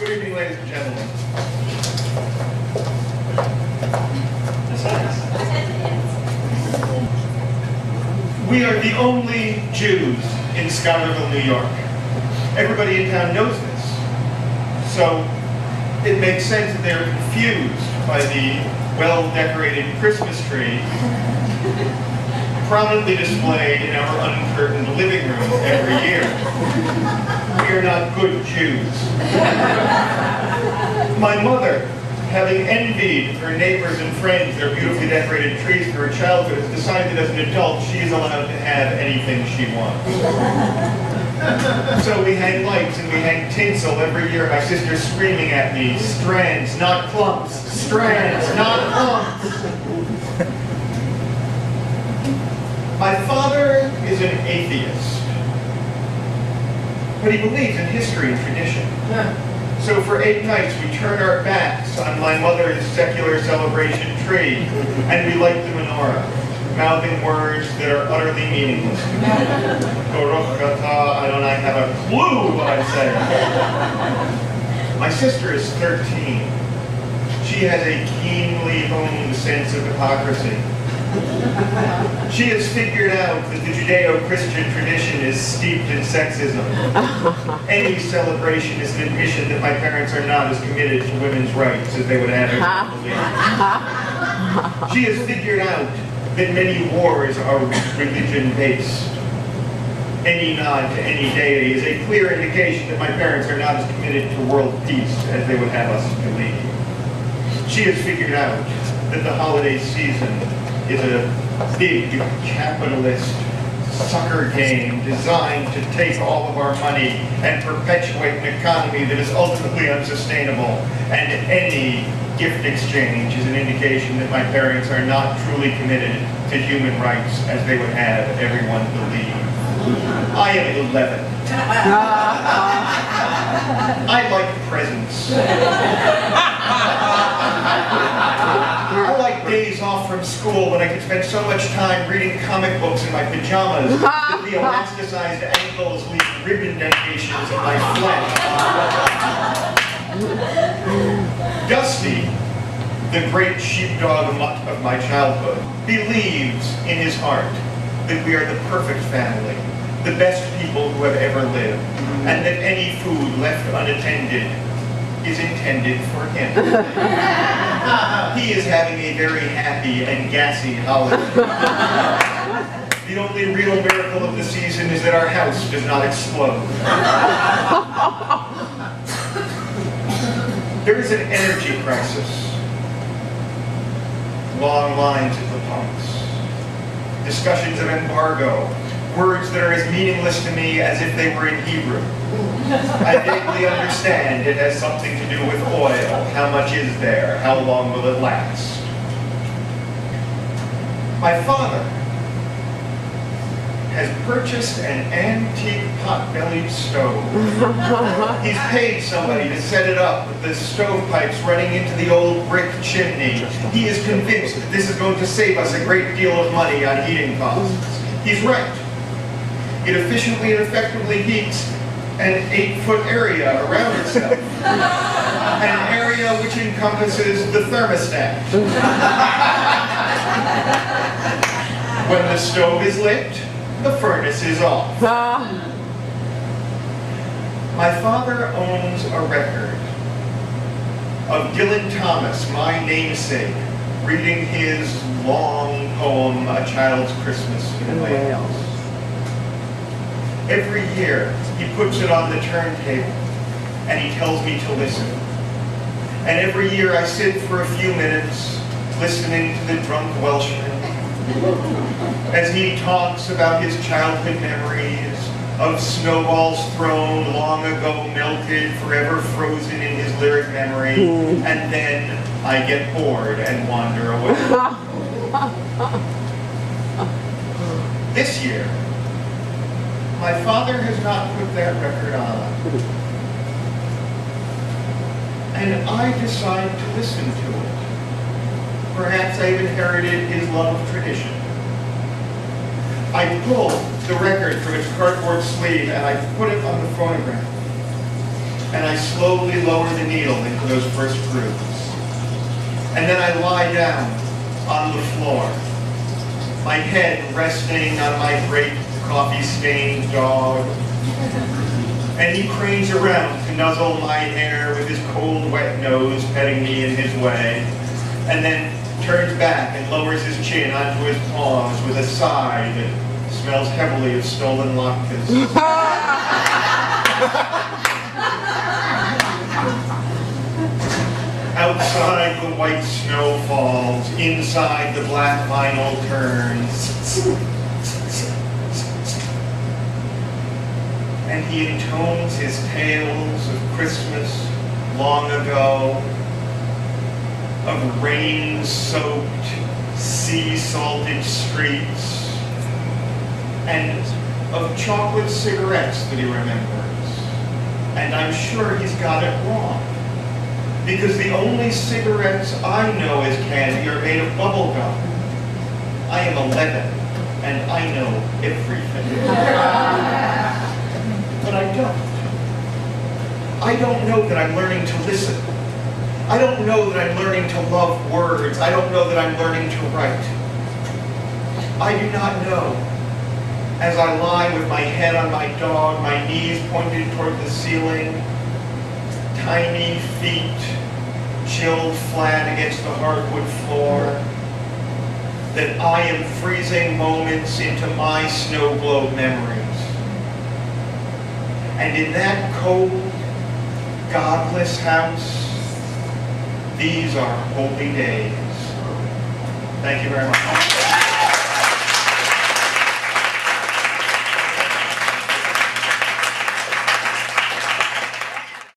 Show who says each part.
Speaker 1: Good evening, ladies and gentlemen. We are the only Jews in Schuylerville, New York. Everybody in town knows this. So it makes sense that they're confused by the well-decorated Christmas tree prominently displayed in our uncurtained living room every year. We are not good Jews. My mother, having envied her neighbors and friends their beautifully decorated trees through her childhood, has decided that as an adult she is allowed to have anything she wants. So we hang lights and we hang tinsel every year. My sister's screaming at me, strands, not clumps. Strands, not clumps. My father is an atheist, but he believes in history and tradition. So for 8 nights we turn our backs on my mother's secular celebration tree and we light the menorah, mouthing words that are utterly meaningless to me. Baruch atah Adonai, have a clue what I'm saying. My sister is 13. She has a keenly honed sense of hypocrisy. She has figured out that the Judeo-Christian tradition is steeped in sexism. Any celebration is an admission that my parents are not as committed to women's rights as they would have everyone believe. She has figured out that many wars are religion-based. Any nod to any deity is a clear indication that my parents are not as committed to world peace as they would have us believe. She has figured out that the holiday season is a big capitalist sucker game designed to take all of our money and perpetuate an economy that is ultimately unsustainable. And any gift exchange is an indication that my parents are not truly committed to human rights as they would have everyone believe. I am 11. I like presents. I like days off from school when I could spend so much time reading comic books in my pajamas that the elasticized ankles leave rib indentations in my flesh. Dusty, the great sheepdog mutt of my childhood, believes in his heart that we are the perfect family, the best people who have ever lived, and that any food left unattended is intended for him. He is having a very happy and gassy holiday. The only real miracle of the season is that our house does not explode. There is an energy crisis. Long lines at the pumps. Discussions of embargo. Words that are as meaningless to me as if they were in Hebrew. I vaguely understand it has something to do with oil. How much is there? How long will it last? My father has purchased an antique pot-bellied stove. He's paid somebody to set it up with the stovepipes running into the old brick chimney. He is convinced that this is going to save us a great deal of money on heating costs. He's right. It efficiently and effectively heats an 8-foot area around itself. An area which encompasses the thermostat. When the stove is lit, the furnace is off. My father owns a record of Dylan Thomas, my namesake, reading his long poem, A Child's Christmas in Wales. Every year, he puts it on the turntable, and he tells me to listen. And every year I sit for a few minutes, listening to the drunk Welshman, as he talks about his childhood memories of snowballs thrown long ago, melted, forever frozen in his lyric memory, and then I get bored and wander away. This year, my father has not put that record on. And I decide to listen to it. Perhaps I've inherited his love of tradition. I pull the record from its cardboard sleeve and I put it on the phonograph. and I slowly lower the needle into those first grooves. And then I lie down on the floor, my head resting on my great coffee-stained dog. And he cranes around to nuzzle my hair with his cold, wet nose, petting me in his way, and then turns back and lowers his chin onto his paws with a sigh that smells heavily of stolen latkes. Outside, the white snow falls. Inside, the black vinyl turns. And he intones his tales of Christmas long ago, of rain-soaked, sea-salted streets, and of chocolate cigarettes that he remembers. And I'm sure he's got it wrong, because the only cigarettes I know as candy are made of bubble gum. I am 11, and I know everything. But I don't. I don't know that I'm learning to listen. I don't know that I'm learning to love words. I don't know that I'm learning to write. I do not know. As I lie with my head on my dog, my knees pointed toward the ceiling, tiny feet chilled flat against the hardwood floor, that I am freezing moments into my snow globe memories. And in that cold, godless house, these are holy days. Thank you very much.